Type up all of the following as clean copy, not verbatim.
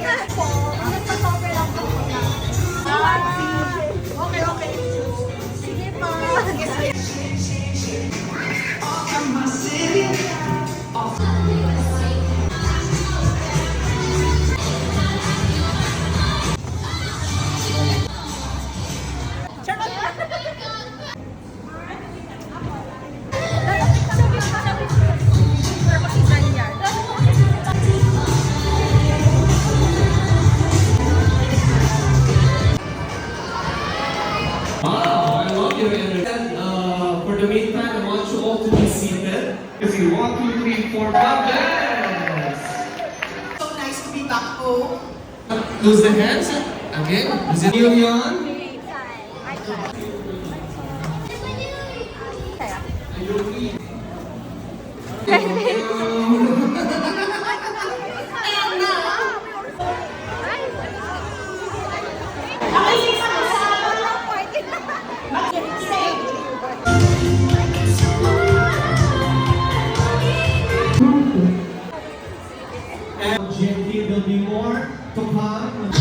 Nagpa-cover lang po muna. Okay, okay. Sige pa. Wow, I love your energy. For the meantime, I want you all to be seated. If you 1, 2, 3, 4, 5, yes! So nice to be back home. Lose the hands. Again. Is it Leon? And GMT, there'll be more to come.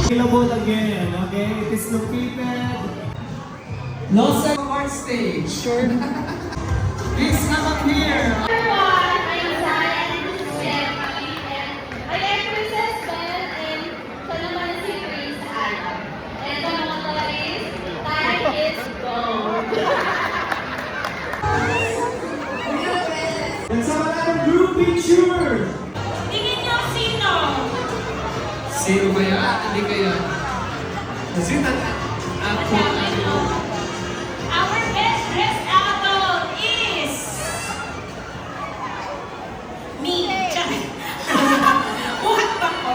Available again, okay? It is located Los Angeles stage. Sure. Please come up here. Everyone, I am Zion Stephanie, and I am Princess Ben in Calamansi Prince Island. And the motto is, time is gold. Let's have another group picture. Tingin niyo sino? Sino kaya? Hindi kaya. Kasi ako. Our best dressed adult is me. What ba ko?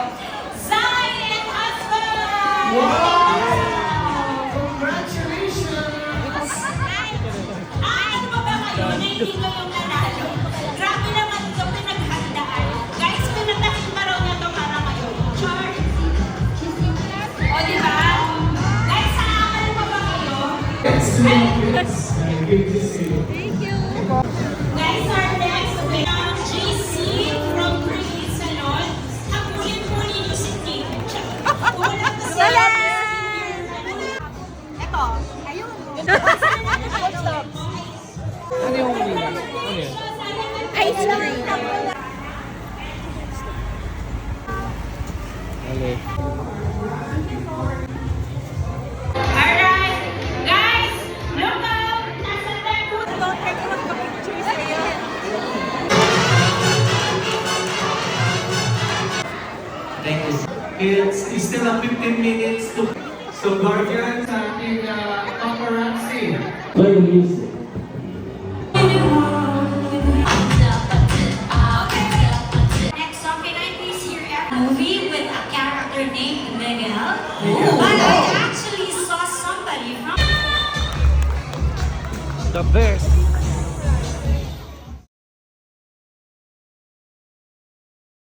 Zion husband! Wow! Congratulations! Ano pa ba kayo na hindi kayo nanalo? Grabe naman ito pinaghandaan. Guys, pinatahin pa raw niya ito para kayo. Char! O, di ba? Guys, saan pa ba kayo? Yes, yes. Good to see you. Guys, our next winner, JC from Create Salon. Habulin-bulin niyo si Kim. Wala ko sila. Ito. Ayun. Ano yung ano yan? Ice cream. Alright, guys, look out! Nasa tayo. Don't take magpa-pictures kayo. Thank you. It's still 15 minutes to. So guardians are in paparazzi. Play the music. Next song, can I please hear a movie with a character named Miguel? But I actually saw somebody from The best.